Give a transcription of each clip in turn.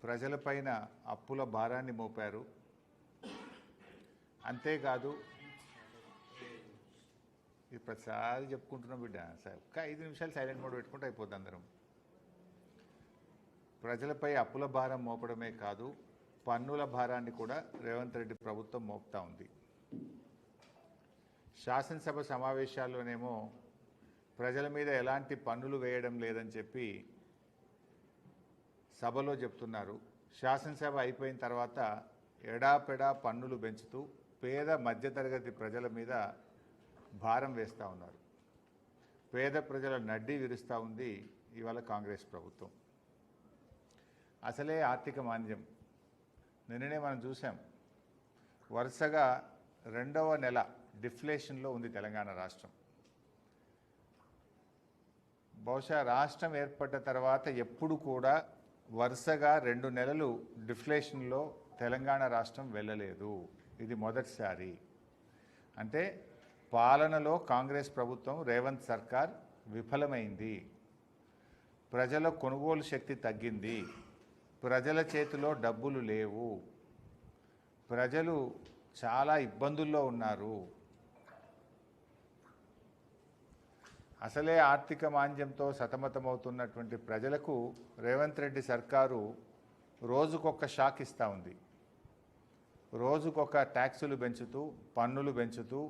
ప్రజలపైన అప్పుల భారాన్ని మోపారు. అంతేకాదు ఇది ప్రతిసారి చెప్పుకుంటున్నాం బిడ్డ, ఒక 5 నిమిషాలు సైలెంట్ మోడ్ పెట్టుకుంటే అయిపోద్ది. అందరం ప్రజలపై అప్పుల భారం మోపడమే కాదు, పన్నుల భారాన్ని కూడా రేవంత్ రెడ్డి ప్రభుత్వం మోపుతా ఉంది. శాసనసభ సమావేశాల్లోనేమో ప్రజల మీద ఎలాంటి పన్నులు వేయడం లేదని చెప్పి సభలో చెప్తున్నారు. శాసనసభ అయిపోయిన తర్వాత ఎడాపెడా పన్నులు పెంచుతూ పేద మధ్యతరగతి ప్రజల మీద భారం వేస్తూ ఉన్నారు. పేద ప్రజల నడ్డి విరుస్తూ ఉంది ఇవాళ కాంగ్రెస్ ప్రభుత్వం. అసలే ఆర్థిక మాంద్యం. నిన్ననే మనం చూసాం, వరుసగా 2వ నెల డిఫ్లేషన్లో ఉంది తెలంగాణ రాష్ట్రం. బహుశా రాష్ట్రం ఏర్పడ్డ తర్వాత ఎప్పుడు కూడా వరుసగా 2 నెలలు డిఫ్లేషన్లో తెలంగాణ రాష్ట్రం వెళ్ళలేదు. ఇది మొదటిసారి. అంటే పాలనలో కాంగ్రెస్ ప్రభుత్వం, రేవంత్ సర్కార్ విఫలమైంది. ప్రజల కొనుగోలు శక్తి తగ్గింది. ప్రజల చేతిలో డబ్బులు లేవు. ప్రజలు చాలా ఇబ్బందుల్లో ఉన్నారు. అసలే ఆర్థిక మాంద్యంతో సతమతమవుతున్నటువంటి ప్రజలకు రేవంత్ రెడ్డి సర్కారు రోజుకొక షాక్ ఇస్తూ ఉంది. రోజుకొక ట్యాక్సులు పెంచుతూ, పన్నులు పెంచుతూ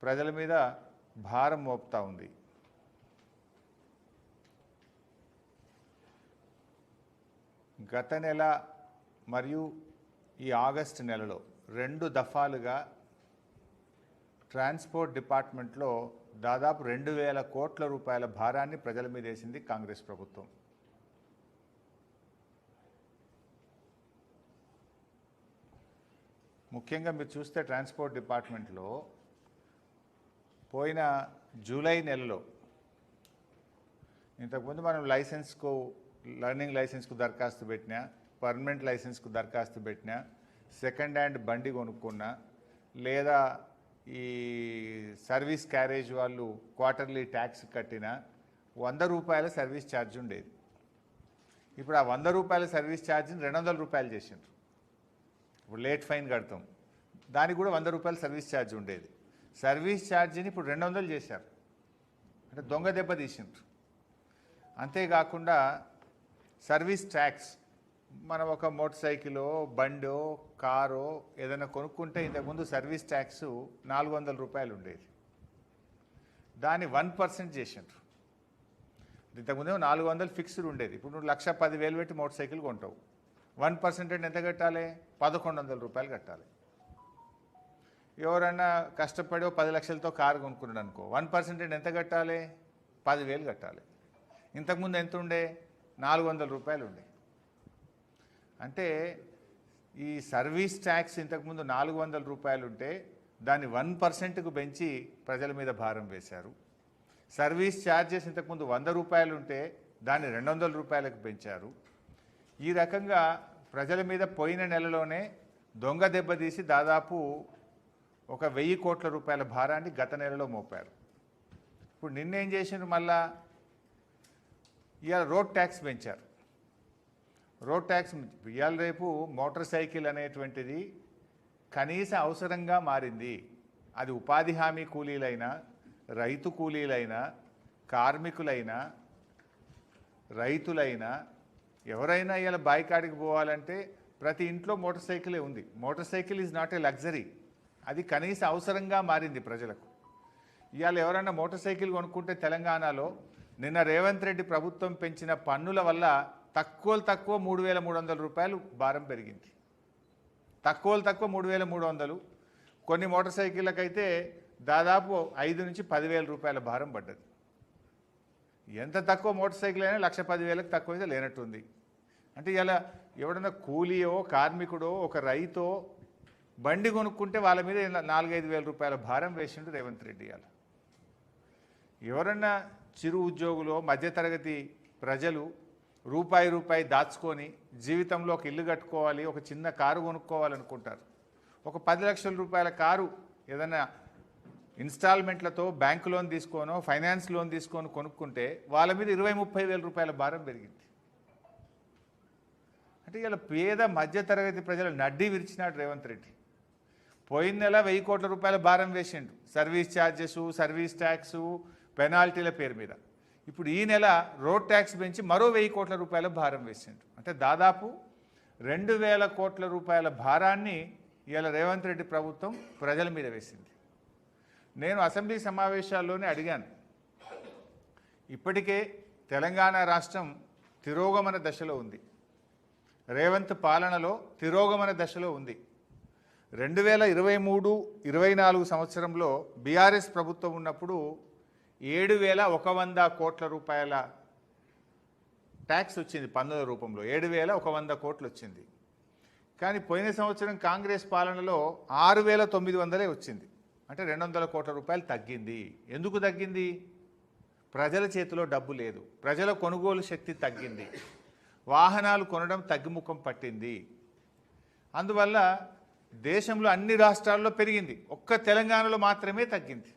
ప్రజల మీద భారం మోపుతూ ఉంది. గత నెల మరియు ఈ ఆగస్టు నెలలో 2 దఫాలుగా ట్రాన్స్పోర్ట్ డిపార్ట్మెంట్లో దాదాపు 2,000 కోట్ల రూపాయల భారాన్ని ప్రజల మీద వేసింది కాంగ్రెస్ ప్రభుత్వం. ముఖ్యంగా మీరు చూస్తే ట్రాన్స్పోర్ట్ డిపార్ట్మెంట్లో పోయిన జూలై నెలలో, ఇంతకుముందు మనం లైసెన్స్కు, లర్నింగ్ లైసెన్స్కు దరఖాస్తు పెట్టినా, పర్మనెంట్ లైసెన్స్కు దరఖాస్తు పెట్టినా, సెకండ్ హ్యాండ్ బండి కొనుక్కున్నా, లేదా ఈ సర్వీస్ క్యారేజ్ వాళ్ళు క్వార్టర్లీ ట్యాక్స్ కట్టిన 100 రూపాయల సర్వీస్ ఛార్జ్ ఉండేది. ఇప్పుడు ఆ 100 రూపాయల సర్వీస్ ఛార్జ్ని 200 రూపాయలు చేసిండ్రు. ఇప్పుడు లేట్ ఫైన్ కడతాం, దానికి కూడా 100 రూపాయల సర్వీస్ ఛార్జ్ ఉండేది. సర్వీస్ ఛార్జీని ఇప్పుడు 200 చేశారు. అంటే దొంగ దెబ్బ తీసిండ్రు. అంతేకాకుండా సర్వీస్ ట్యాక్స్, మనం ఒక మోటార్ సైకిలో, బండో, కారో ఏదైనా కొనుక్కుంటే ఇంతకుముందు సర్వీస్ ట్యాక్స్ 400 రూపాయలు ఉండేది. దాన్ని 1% చేసిండ్రు. ఇంతకుముందు 400 ఫిక్స్డ్ ఉండేది. ఇప్పుడు నువ్వు 1,10,000 పెట్టి మోటార్ సైకిల్ కొంటావు, 1% ఎంత కట్టాలి? 1,100 రూపాయలు కట్టాలి. ఎవరన్నా కష్టపడి 10 లక్షలతో కారు కొనుక్కున్నాడు అనుకో, 1% ఎంత కట్టాలి? 10,000 కట్టాలి. ఇంతకుముందు ఎంత ఉండే? 400 రూపాయలు ఉండే. అంటే ఈ సర్వీస్ ట్యాక్స్ ఇంతకుముందు 400 రూపాయలు ఉంటే దాన్ని 1%కు పెంచి ప్రజల మీద భారం వేశారు. సర్వీస్ ఛార్జెస్ ఇంతకుముందు 100 రూపాయలు ఉంటే దాన్ని 200 రూపాయలకు పెంచారు. ఈ రకంగా ప్రజల మీద పోయిన నెలలోనే దొంగ దెబ్బతీసి దాదాపు ఒక 1,000 కోట్ల రూపాయల భారాన్ని గత నెలలో మోపారు. ఇప్పుడు నిన్నేం చేసిండ్రు? మళ్ళా ఇవాళ రోడ్ ట్యాక్స్ పెంచారు. రోడ్ ట్యాక్స్ ఇవాళ రేపు మోటార్ సైకిల్ అనేటువంటిది కనీస అవసరంగా మారింది. అది ఉపాధి హామీ కూలీలైనా, రైతు కూలీలైనా, కార్మికులైనా, రైతులైనా, ఎవరైనా ఇవాళ బాయికాడికి పోవాలంటే ప్రతి ఇంట్లో మోటార్ సైకిలే ఉంది. Motor cycle is not a luxury, అది కనీస అవసరంగా మారింది ప్రజలకు. ఇవాళ ఎవరైనా మోటార్ సైకిల్ కొనుక్కుంటే తెలంగాణలో నిన్న రేవంత్ రెడ్డి ప్రభుత్వం పెంచిన పన్నుల వల్ల తక్కువ 3,300 రూపాయలు భారం పెరిగింది. తక్కువ 3,300. కొన్ని మోటార్ సైకిళ్ళకైతే దాదాపు 5 నుంచి 10,000 రూపాయల భారం పడ్డది. ఎంత తక్కువ మోటార్ సైకిల్ అయినా 1,10,000కు తక్కువ అయితే లేనట్టుంది. అంటే ఇలా ఎవడన్నా కూలీయో, కార్మికుడో, ఒక రైతో బండి కొనుక్కుంటే వాళ్ళ మీద 4-5 వేల రూపాయల భారం వేసిండు రేవంత్ రెడ్డి. అలా ఎవరన్నా చిరు ఉద్యోగులు, మధ్యతరగతి ప్రజలు రూపాయి దాచుకొని జీవితంలో ఒక ఇల్లు కట్టుకోవాలి, ఒక చిన్న కారు కొనుక్కోవాలనుకుంటారు. ఒక 10 లక్షల రూపాయల కారు ఏదైనా ఇన్స్టాల్మెంట్లతో బ్యాంకు లోన్ తీసుకోనో, ఫైనాన్స్ లోన్ తీసుకొని కొనుక్కుంటే వాళ్ళ మీద 20-30 వేల రూపాయల భారం పెరిగింది. అంటే ఇలా పేద మధ్యతరగతి ప్రజల నడ్డి విరిచినాడు రేవంత్ రెడ్డి. పోయిన నెల 1000 కోట్ల రూపాయల భారం వేసిండు సర్వీస్ ఛార్జెస్, సర్వీస్ ట్యాక్స్, పెనాల్టీల పేరు మీద. ఇప్పుడు ఈ నెల రోడ్ ట్యాక్స్ పెంచి మరో 1000 కోట్ల రూపాయల భారం వేసిండు. అంటే దాదాపు 2000 కోట్ల రూపాయల భారాన్ని ఇవాళ రేవంత్ రెడ్డి ప్రభుత్వం ప్రజల మీద వేసింది. నేను అసెంబ్లీ సమావేశాల్లోనే అడిగాను, ఇప్పటికే తెలంగాణ రాష్ట్రం తిరోగమన దశలో ఉంది, రేవంత్ పాలనలో తిరోగమన దశలో ఉంది. 2023-24 సంవత్సరంలో బీఆర్ఎస్ ప్రభుత్వం ఉన్నప్పుడు 7100 కోట్ల రూపాయల ట్యాక్స్ వచ్చింది, పన్నుల రూపంలో 7100 కోట్లు వచ్చింది. కానీ పోయిన సంవత్సరం కాంగ్రెస్ పాలనలో 6900 వచ్చింది. అంటే 200 కోట్ల రూపాయలు తగ్గింది. ఎందుకు తగ్గింది? ప్రజల చేతిలో డబ్బు లేదు, ప్రజల కొనుగోలు శక్తి తగ్గింది, వాహనాలు కొనడం తగ్గుముఖం పట్టింది. అందువల్ల దేశంలో అన్ని రాష్ట్రాల్లో పెరిగింది, ఒక్క తెలంగాణలో మాత్రమే తగ్గింది.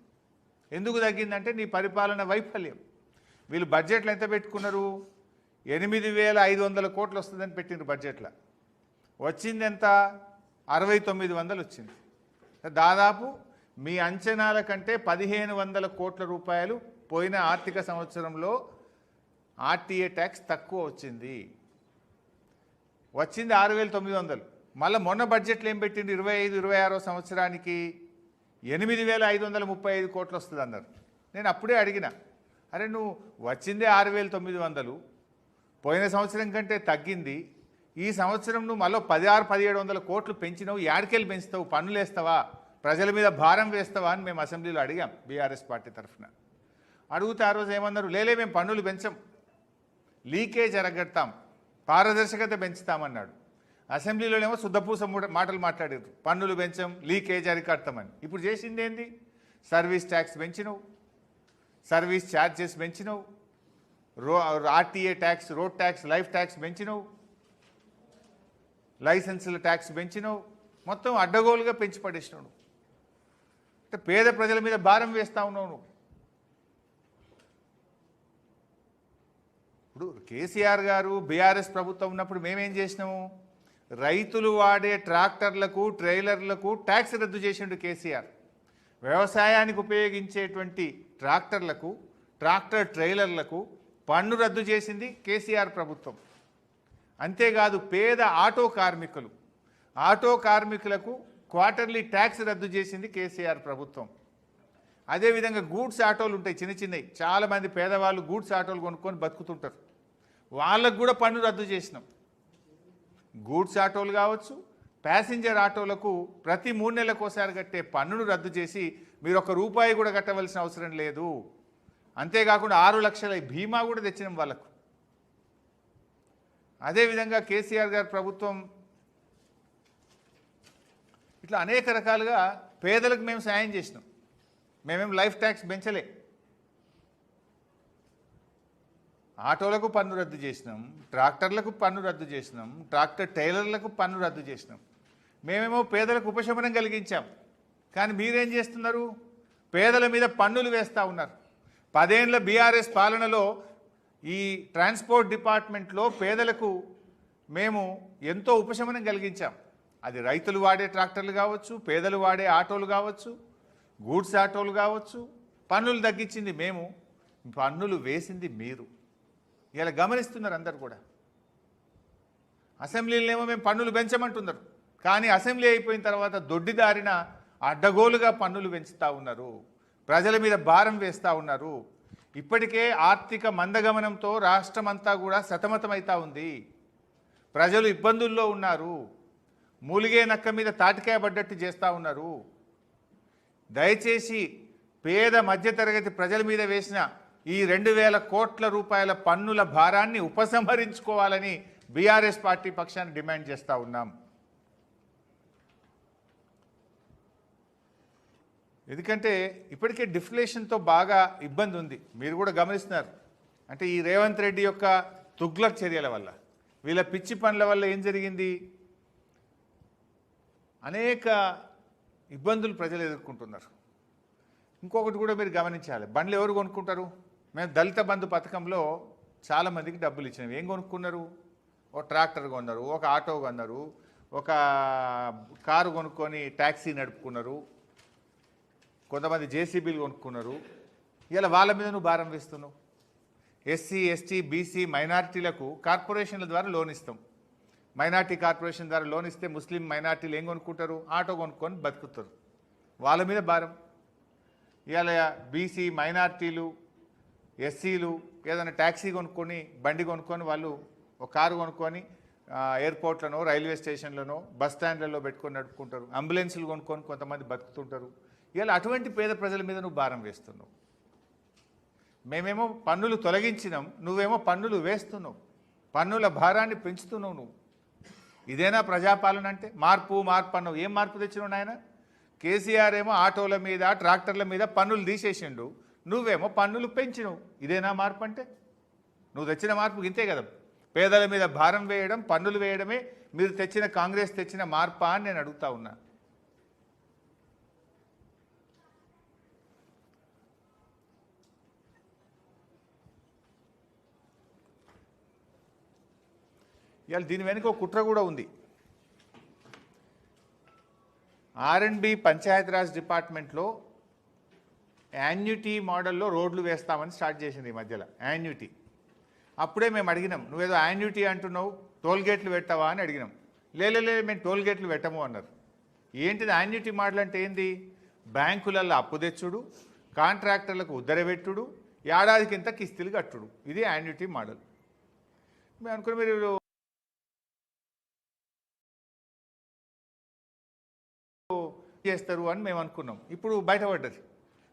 ఎందుకు తగ్గిందంటే నీ పరిపాలన వైఫల్యం. వీళ్ళు బడ్జెట్లు ఎంత పెట్టుకున్నారు? 8500 కోట్లు వస్తుందని పెట్టినారు బడ్జెట్లో. వచ్చింది ఎంత? 6900 వచ్చింది. దాదాపు మీ అంచనాల కంటే 1500 కోట్ల రూపాయలు పోయిన ఆర్థిక సంవత్సరంలో ఆర్టీఏ ట్యాక్స్ తక్కువ వచ్చింది. 6900. మళ్ళీ మొన్న బడ్జెట్లో ఏం పెట్టింది? 25-26 సంవత్సరానికి 8535 కోట్లు వస్తుంది అన్నారు. నేను అప్పుడే అడిగిన, అరే నువ్వు వచ్చిందే 6900, పోయిన సంవత్సరం కంటే తగ్గింది, ఈ సంవత్సరం నువ్వు మళ్ళీ 1600-1700 కోట్లు పెంచినావు, యాడికెళ్ళి పెంచుతావు? పన్నులు వేస్తావా? ప్రజల మీద భారం వేస్తావా అని మేము అసెంబ్లీలో అడిగాం బీఆర్ఎస్ పార్టీ తరఫున. అడిగితే ఆ రోజు ఏమన్నారు? లేలే, మేము పన్నులు పెంచం, లీకేజ్ అరగడతాం, పారదర్శకత పెంచుతామన్నాడు. అసెంబ్లీలోనేమో శుద్ధపూస మాటలు మాట్లాడారు, పన్నులు పెంచం, లీకేజ్ అరికడతామని. ఇప్పుడు చేసింది ఏంది? సర్వీస్ ట్యాక్స్ పెంచినవు, సర్వీస్ ఛార్జెస్ పెంచినవు, RTA tax, road tax, life tax పెంచినవు, లైసెన్సుల ట్యాక్స్ పెంచినవు, మొత్తం అడ్డగోలుగా పెంచి పడేసినావు. అంటే పేద ప్రజల మీద భారం వేస్తా ఉన్నావు నువ్వు. ఇప్పుడు కేసీఆర్ గారు బీఆర్ఎస్ ప్రభుత్వం ఉన్నప్పుడు మేమేం చేసినాము? రైతులు వాడే ట్రాక్టర్లకు, ట్రైలర్లకు ట్యాక్స్ రద్దు చేసిండు కేసీఆర్. వ్యవసాయానికి ఉపయోగించేటువంటి ట్రాక్టర్లకు, ట్రాక్టర్ ట్రైలర్లకు పన్ను రద్దు చేసింది కేసీఆర్ ప్రభుత్వం. అంతేకాదు పేద ఆటో కార్మికులకు క్వార్టర్లీ ట్యాక్స్ రద్దు చేసింది కేసీఆర్ ప్రభుత్వం. అదేవిధంగా గూడ్స్ ఆటోలు ఉంటాయి, చిన్న చిన్నవి, చాలామంది పేదవాళ్ళు గూడ్స్ ఆటోలు కొనుక్కొని బతుకుతుంటారు, వాళ్ళకు కూడా పన్ను రద్దు చేసినాం. గూడ్స్ ఆటోలు కావచ్చు, ప్యాసింజర్ ఆటోలకు ప్రతి 3 నెలలకోసారి కట్టే పన్నును రద్దు చేసి మీరు ₹1 కూడా కట్టవలసిన అవసరం లేదు. అంతేకాకుండా 6 లక్షల బీమా కూడా తెచ్చినాం వాళ్ళకు. అదేవిధంగా కేసీఆర్ గారి ప్రభుత్వం ఇట్లా అనేక రకాలుగా పేదలకు మేము సాయం చేసినాం. మేమేం లైఫ్ ట్యాక్స్ పెంచలే. ఆటోలకు పన్ను రద్దు చేసినాం, ట్రాక్టర్లకు పన్ను రద్దు చేసినాం, ట్రాక్టర్ టైలర్లకు పన్ను రద్దు చేసినాం. మేమేమో పేదలకు ఉపశమనం కలిగించాం. కానీ మీరేం చేస్తున్నారు? పేదల మీద పన్నులు వేస్తూ ఉన్నారు. 10 ఏళ్ల బీఆర్ఎస్ పాలనలో ఈ ట్రాన్స్పోర్ట్ డిపార్ట్మెంట్లో పేదలకు మేము ఎంతో ఉపశమనం కలిగించాం. అది రైతులు వాడే ట్రాక్టర్లు కావచ్చు, పేదలు వాడే ఆటోలు కావచ్చు, గూడ్స్ ఆటోలు కావచ్చు. పన్నులు తగ్గించింది మేము, పన్నులు వేసింది మీరు. ఇలా గమనిస్తున్నారు అందరు కూడా. అసెంబ్లీలోనేమో మేము పన్నులు పెంచమంటున్నారు, కానీ అసెంబ్లీ అయిపోయిన తర్వాత దొడ్డిదారిన అడ్డగోలుగా పన్నులు పెంచుతూ ఉన్నారు, ప్రజల మీద భారం వేస్తూ ఉన్నారు. ఇప్పటికే ఆర్థిక మందగమనంతో రాష్ట్రమంతా కూడా సతమతమవుతూ ఉంది, ప్రజలు ఇబ్బందుల్లో ఉన్నారు, మూలిగే నక్క మీద తాటికాయ పడ్డట్టు చేస్తూ ఉన్నారు. దయచేసి పేద మధ్యతరగతి ప్రజల మీద వేసిన ఈ 2000 కోట్ల రూపాయల పన్నుల భారాన్ని ఉపసంహరించుకోవాలని బీఆర్ఎస్ పార్టీ పక్షాన్ని డిమాండ్ చేస్తూ ఉన్నాం. ఎందుకంటే ఇప్పటికే డిఫ్లేషన్తో బాగా ఇబ్బంది ఉంది, మీరు కూడా గమనిస్తున్నారు. అంటే ఈ రేవంత్ రెడ్డి యొక్క తుగ్లక్ చర్యల వల్ల, వీళ్ళ పిచ్చి పనుల వల్ల ఏం జరిగింది? అనేక ఇబ్బందులు ప్రజలు ఎదుర్కొంటున్నారు. ఇంకొకటి కూడా మీరు గమనించాలి, బండ్లు ఎవరు కొనుక్కుంటారు? మేము దళిత బంధు పథకంలో చాలామందికి డబ్బులు ఇచ్చినాం. ఏం కొనుక్కున్నారు? ఒక ట్రాక్టర్ కొన్నారు, ఒక ఆటో కొన్నారు, ఒక కారు కొనుక్కొని ట్యాక్సీ నడుపుకున్నారు, కొంతమంది జేసీబీలు కొనుక్కున్నారు. ఇలా వాళ్ళ మీద నువ్వు భారం వేస్తున్నావు. ఎస్సీ, ఎస్టీ, బీసీ, మైనారిటీలకు కార్పొరేషన్ల ద్వారా లోన్ ఇస్తాం. మైనార్టీ కార్పొరేషన్ ద్వారా లోన్ ఇస్తే ముస్లిం మైనార్టీలు ఏం కొనుక్కుంటారు? ఆటో కొనుక్కొని బతుకుతారు. వాళ్ళ మీద భారం. ఇవాళ బీసీ, మైనార్టీలు, ఎస్సీలు ఏదైనా ట్యాక్సీ కొనుక్కొని, బండి కొనుక్కొని, వాళ్ళు ఒక కారు కొనుక్కొని ఎయిర్పోర్ట్లను, రైల్వే స్టేషన్లను, బస్ స్టాండ్లలో పెట్టుకొని నడుపుకుంటారు. అంబులెన్సులు కొనుక్కొని కొంతమంది బతుకుతుంటారు. ఇలా అటువంటి పేద ప్రజల మీద నువ్వు భారం వేస్తున్నావు. మేమేమో పన్నులు తొలగించినాం, నువ్వేమో పన్నులు వేస్తున్నావు. పన్నుల భారాన్ని పెంచుతున్నావు నువ్వు. ఇదేనా ప్రజాపాలన అంటే? మార్పు మార్పు అన్నావు. ఏం మార్పు తెచ్చినావు నాయన? కేసీఆర్ ఏమో ఆటోల మీద, ట్రాక్టర్ల మీద పన్నులు తీసేసిండు, నువ్వేమో పన్నులు పెంచినవు. ఇదేనా మార్పు అంటే? నువ్వు తెచ్చిన మార్పు ఇంతే కదా. పేదల మీద భారం వేయడం, పన్నులు వేయడమే మీరు తెచ్చిన, కాంగ్రెస్ తెచ్చిన మార్పా అని నేను అడుగుతా ఉన్నా. ఇవాళ దీని వెనుక ఒక కుట్ర కూడా ఉంది. ఆర్ఎండ్బి పంచాయతీరాజ్ డిపార్ట్మెంట్లో యాన్యుటీ మోడల్లో రోడ్లు వేస్తామని స్టార్ట్ చేసింది ఈ మధ్యలో. యాన్యుటీ అప్పుడే మేము అడిగినాం, నువ్వేదో యాన్యుటీ అంటున్నావు, టోల్గేట్లు పెట్టావా అని అడిగినాం. లేదు మేము టోల్గేట్లు పెట్టము అన్నారు. ఏంటిది యాన్యుటీ మోడల్ అంటే? ఏంది? బ్యాంకులలో అప్పు తెచ్చుడు, కాంట్రాక్టర్లకు ఉద్దరబెట్టుడు, ఏడాదికింత కిస్తీలు కట్టుడు. ఇది యాన్యుటీ మోడల్. మేము అనుకున్న మీరు చేస్తారు అని మేము అనుకున్నాం. ఇప్పుడు బయటపడ్డది.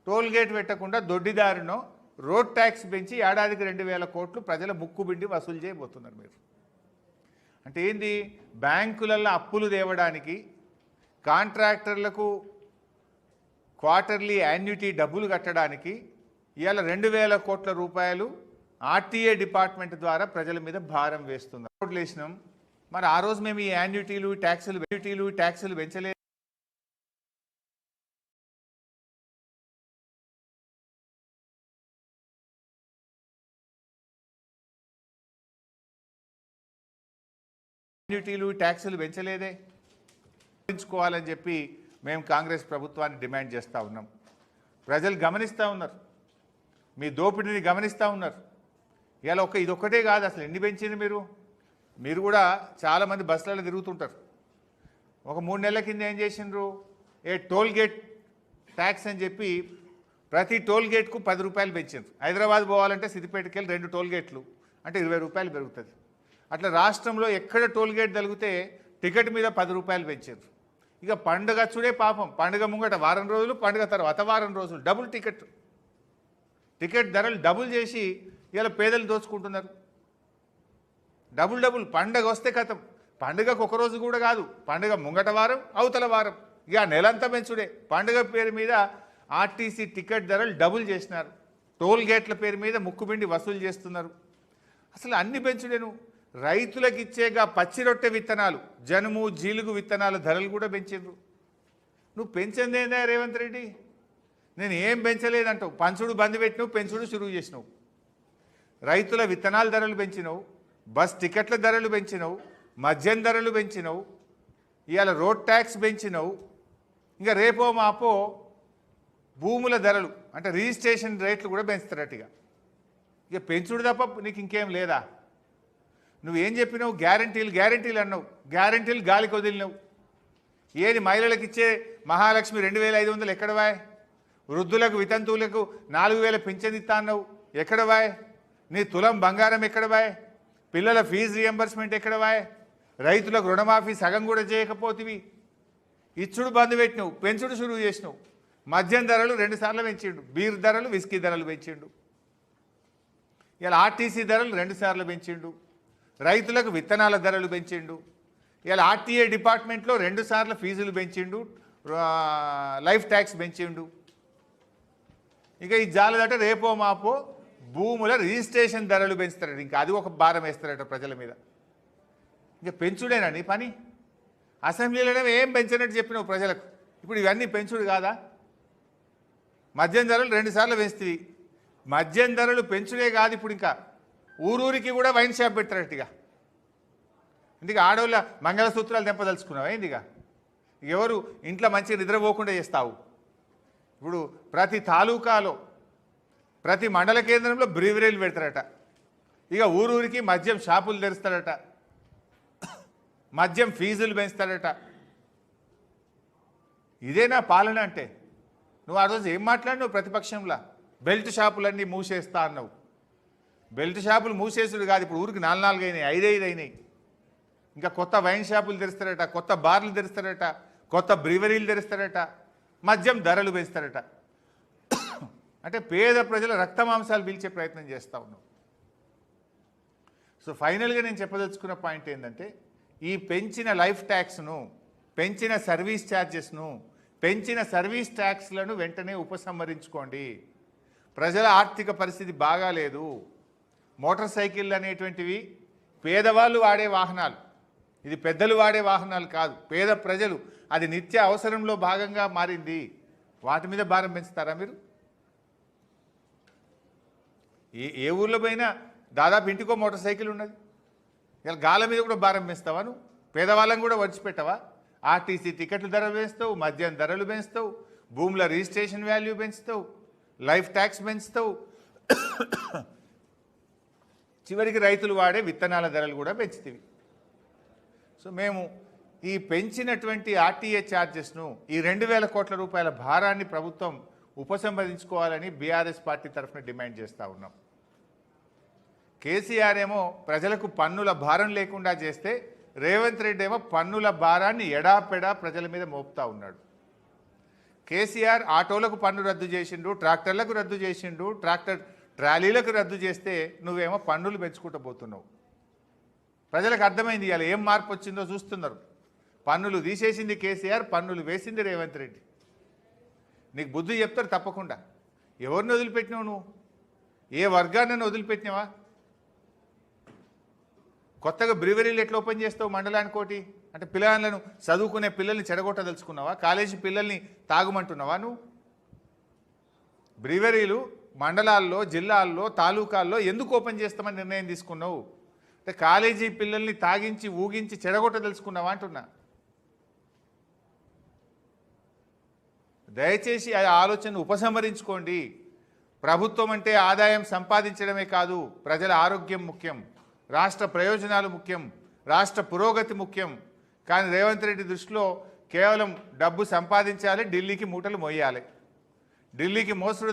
టోల్గేట్ పెట్టకుండా దొడ్డిదారినో రోడ్ ట్యాక్స్ పెంచి ఏడాదికి 2000 కోట్లు ప్రజల ముక్కుబిండి వసూలు చేయబోతున్నారు మీరు. అంటే ఏంది? బ్యాంకులలో అప్పులు తేవడానికి, కాంట్రాక్టర్లకు క్వార్టర్లీ యాన్యుటీ డబ్బులు కట్టడానికి ఇవాళ 2000 కోట్ల రూపాయలు ఆర్టీఏ డిపార్ట్మెంట్ ద్వారా ప్రజల మీద భారం వేస్తున్నారు. రోడ్లు వేసినాం. మరి ఆ రోజు మేము ఈ యాన్యుటీలు, ట్యాక్సులు పెంచలేదు. ట్యాక్సులు పెంచలేదే. పెంచుకోవాలని చెప్పి మేము కాంగ్రెస్ ప్రభుత్వాన్ని డిమాండ్ చేస్తూ ఉన్నాం. ప్రజలు గమనిస్తూ ఉన్నారు, మీ దోపిడీని గమనిస్తూ ఉన్నారు. ఇలా ఇదొక్కటే కాదు, అసలు ఎన్ని పెంచింది మీరు కూడా చాలామంది బస్సులలో తిరుగుతుంటారు. ఒక 3 నెలల కింద ఏం చేసిండ్రు? టోల్గేట్ ట్యాక్స్ అని చెప్పి ప్రతి టోల్గేట్కు 10 రూపాయలు పెంచారు. హైదరాబాద్ పోవాలంటే సిద్దిపేటకి వెళ్ళి 2 టోల్గేట్లు అంటే 20 రూపాయలు పెరుగుతుంది. అట్లా రాష్ట్రంలో ఎక్కడ టోల్గేట్ తగిలితే టికెట్ మీద 10 రూపాయలు పెంచారు. ఇక పండుగ చూడే పాపం, పండుగ ముంగట వారం రోజులు, పండుగ తర్వాత వారం రోజులు డబుల్ టికెట్ ధరలు డబుల్ చేసి ఇలా పేదలు దోచుకుంటున్నారు. డబుల్ పండుగ వస్తే కథం. పండుగకు ఒక రోజు కూడా కాదు, పండుగ ముంగట వారం, అవతల వారం, ఇక నెలంతా పెంచుడే. పండుగ పేరు మీద ఆర్టీసీ టికెట్ ధరలు డబుల్ చేసినారు. టోల్గేట్ల పేరు మీద ముక్కుబిండి వసూలు చేస్తున్నారు. అసలు అన్ని పెంచుడేను. రైతులకు ఇచ్చేగా పచ్చి రొట్టె విత్తనాలు, జనుము, జీలుగు విత్తనాల ధరలు కూడా పెంచారు. నువ్వు పెంచిందేనా రేవంత్ రెడ్డి? నేను ఏం పెంచలేదంటావు. పంచుడు బంద్ పెట్టినావు, పెంచుడు షురువు చేసినావు. రైతుల విత్తనాల ధరలు పెంచినావు, బస్ టికెట్ల ధరలు పెంచినావు, మద్యం ధరలు పెంచినావు, ఇవాళ రోడ్ ట్యాక్స్ పెంచినావు. ఇంకా రేపో మాపో భూముల ధరలు అంటే రిజిస్ట్రేషన్ రేట్లు కూడా పెంచుతారట్టుగా. ఇక పెంచుడు తప్ప నీకు ఇంకేం లేదా? నువ్వేం చెప్పినావు? గ్యారంటీలు అన్నావు. గ్యారంటీలు గాలికి వదిలినావు. ఏది మహిళలకు ఇచ్చే మహాలక్ష్మి 2500 ఎక్కడవాయ్? వృద్ధులకు, వితంతువులకు 4000 పింఛన్ ఇస్తా అన్నావు, ఎక్కడవాయ్? నీ తులం బంగారం ఎక్కడవాయ్? పిల్లల ఫీజు రియంబర్స్మెంట్ ఎక్కడవాయ్? రైతులకు రుణమాఫీ సగం కూడా చేయకపోతివి. ఇచ్చుడు బంద్ పెట్టినావు, పెంచుడు షురువు చేసినావు. మద్యం ధరలు 2 సార్లు పెంచిండు, బీర్ ధరలు, విస్కీ ధరలు పెంచిండు. ఇలా ఆర్టీసీ ధరలు 2 సార్లు పెంచిండు. రైతులకు విత్తనాల ధరలు పెంచిండు. ఇలా ఆర్టీఏ డిపార్ట్మెంట్లో 2 సార్లు ఫీజులు పెంచిండు, లైఫ్ ట్యాక్స్ పెంచిండు. ఇక ఈ జాలదట రేపో మాపో భూముల రిజిస్ట్రేషన్ ధరలు పెంచుతారట. ఇంకా అది ఒక భారం వేస్తారట ప్రజల మీద. ఇంకా పెంచుడేనా నీ పని? అసెంబ్లీలోనే ఏం పెంచినట్టు చెప్పినావు ప్రజలకు. ఇప్పుడు ఇవన్నీ పెంచుడు కాదా? మద్యం ధరలు 2 సార్లు పెంచుతుంది. మద్యం ధరలు పెంచుడే కాదు, ఇప్పుడు ఇంకా ఊరూరికి కూడా వైన్ షాప్ పెట్టారట్టుగా. ఇందుకు ఆడవాళ్ళ మంగళసూత్రాలు తెంపదలుచుకున్నావా ఇందుగా ఎవరు ఇంట్లో మంచిగా నిద్రపోకుండా చేస్తావు. ఇప్పుడు ప్రతి తాలూకాలో ప్రతి మండల కేంద్రంలో బ్రీవరీలు పెడతారట. ఇక ఊరూరికి మద్యం షాపులు తెరుస్తారట, మద్యం ఫీజులు పెంచుతారట. ఇదేనా పాలన అంటే? నువ్వు ఆ రోజు ఏం మాట్లాడినావు ప్రతిపక్షంలో? బెల్ట్ షాపులన్నీ మూసేస్తా అన్నావు. బెల్ట్ షాపులు మూసేసుడు కాదు, ఇప్పుడు ఊరికి 4 అయినాయి, 5 అయినాయి. ఇంకా కొత్త వైన్ షాపులు తెరుస్తారట, కొత్త బార్లు తెరుస్తారట, కొత్త బ్రీవరీలు తెరుస్తారట, మద్యం ధరలు పెంచుతారట. అంటే పేద ప్రజల రక్త మాంసాలు పీల్చే ప్రయత్నం చేస్తూ ఉన్నావు. సో ఫైనల్గా నేను చెప్పదలుచుకున్న పాయింట్ ఏంటంటే, ఈ పెంచిన లైఫ్ ట్యాక్స్ను, పెంచిన సర్వీస్ ఛార్జెస్ను, పెంచిన సర్వీస్ ట్యాక్స్లను వెంటనే ఉపసంహరించుకోండి. ప్రజల ఆర్థిక పరిస్థితి బాగాలేదు. మోటార్ సైకిళ్ళు అనేటువంటివి పేదవాళ్ళు వాడే వాహనాలు, ఇది పెద్దలు వాడే వాహనాలు కాదు. పేద ప్రజలు అది నిత్య అవసరంలో భాగంగా మారింది. వాటి మీద భారం పెంచుతారా మీరు? ఏ ఊర్లో పోయినా దాదాపు ఇంటికో మోటార్ సైకిల్ ఉన్నది. ఇలా గాల మీద కూడా భారం పెంచుతావా నువ్వు? పేదవాళ్ళని కూడా వడిచిపెట్టవా? ఆర్టీసీ టికెట్ల ధరలు పెంచుతావు, మద్యం ధరలు పెంచుతావు, భూముల రిజిస్ట్రేషన్ వాల్యూ పెంచుతావు, లైఫ్ ట్యాక్స్ పెంచుతావు, చివరికి రైతులు వాడే విత్తనాల ధరలు కూడా పెంచుతీవి. సో మేము ఈ పెంచినటువంటి ఆర్టీఏ ఛార్జెస్ను, ఈ 2000 కోట్ల రూపాయల భారాన్ని ప్రభుత్వం ఉపసంహరించుకోవాలని బీఆర్ఎస్ పార్టీ తరఫున డిమాండ్ చేస్తూ ఉన్నాం. కేసీఆర్ ఏమో ప్రజలకు పన్నుల భారం లేకుండా చేస్తే, రేవంత్ రెడ్డి ఏమో పన్నుల భారాన్ని ఎడాపెడా ప్రజల మీద మోపుతా ఉన్నాడు. కేసీఆర్ ఆటోలకు పన్ను రద్దు చేసిండు, ట్రాక్టర్లకు రద్దు చేసిండు, ట్రాలీలకు రద్దు చేస్తే నువ్వేమో పన్నులు పెంచుకుంటూ పోతున్నావు. ప్రజలకు అర్థమైంది, ఇవాళ ఏం మార్పు వచ్చిందో చూస్తున్నారు. పన్నులు తీసేసింది కేసీఆర్, పన్నులు వేసింది రేవంత్ రెడ్డి. నీకు బుద్ధి చెప్తారు తప్పకుండా. ఎవరిని వదిలిపెట్టినావు నువ్వు? ఏ వర్గాన్ని వదిలిపెట్టినావా? కొత్తగా బ్రీవరీలు ఎట్లా ఓపెన్ చేస్తావు మండలానికి ఒకటి? అంటే పిల్లలను, చదువుకునే పిల్లల్ని చెడగొట్టదలుచుకున్నావా? కాలేజీ పిల్లల్ని తాగుమంటున్నావా నువ్వు? బ్రీవరీలు మండలాల్లో, జిల్లాల్లో, తాలూకాల్లో ఎందుకు ఓపెన్ చేస్తామని నిర్ణయం తీసుకున్నావు? అంటే కాలేజీ పిల్లల్ని తాగించి ఊగించి చెడగొట్టదలుచుకున్నావా అంటున్నా. దయచేసి ఆ ఆలోచన ఉపసంహరించుకోండి. ప్రభుత్వం అంటే ఆదాయం సంపాదించడమే కాదు, ప్రజల ఆరోగ్యం ముఖ్యం, రాష్ట్ర ప్రయోజనాలు ముఖ్యం, రాష్ట్ర పురోగతి ముఖ్యం. కానీ రేవంత్ రెడ్డి దృష్టిలో కేవలం డబ్బు సంపాదించాలి, ఢిల్లీకి మూటలు మోయాలి. ఢిల్లీకి మోసుడు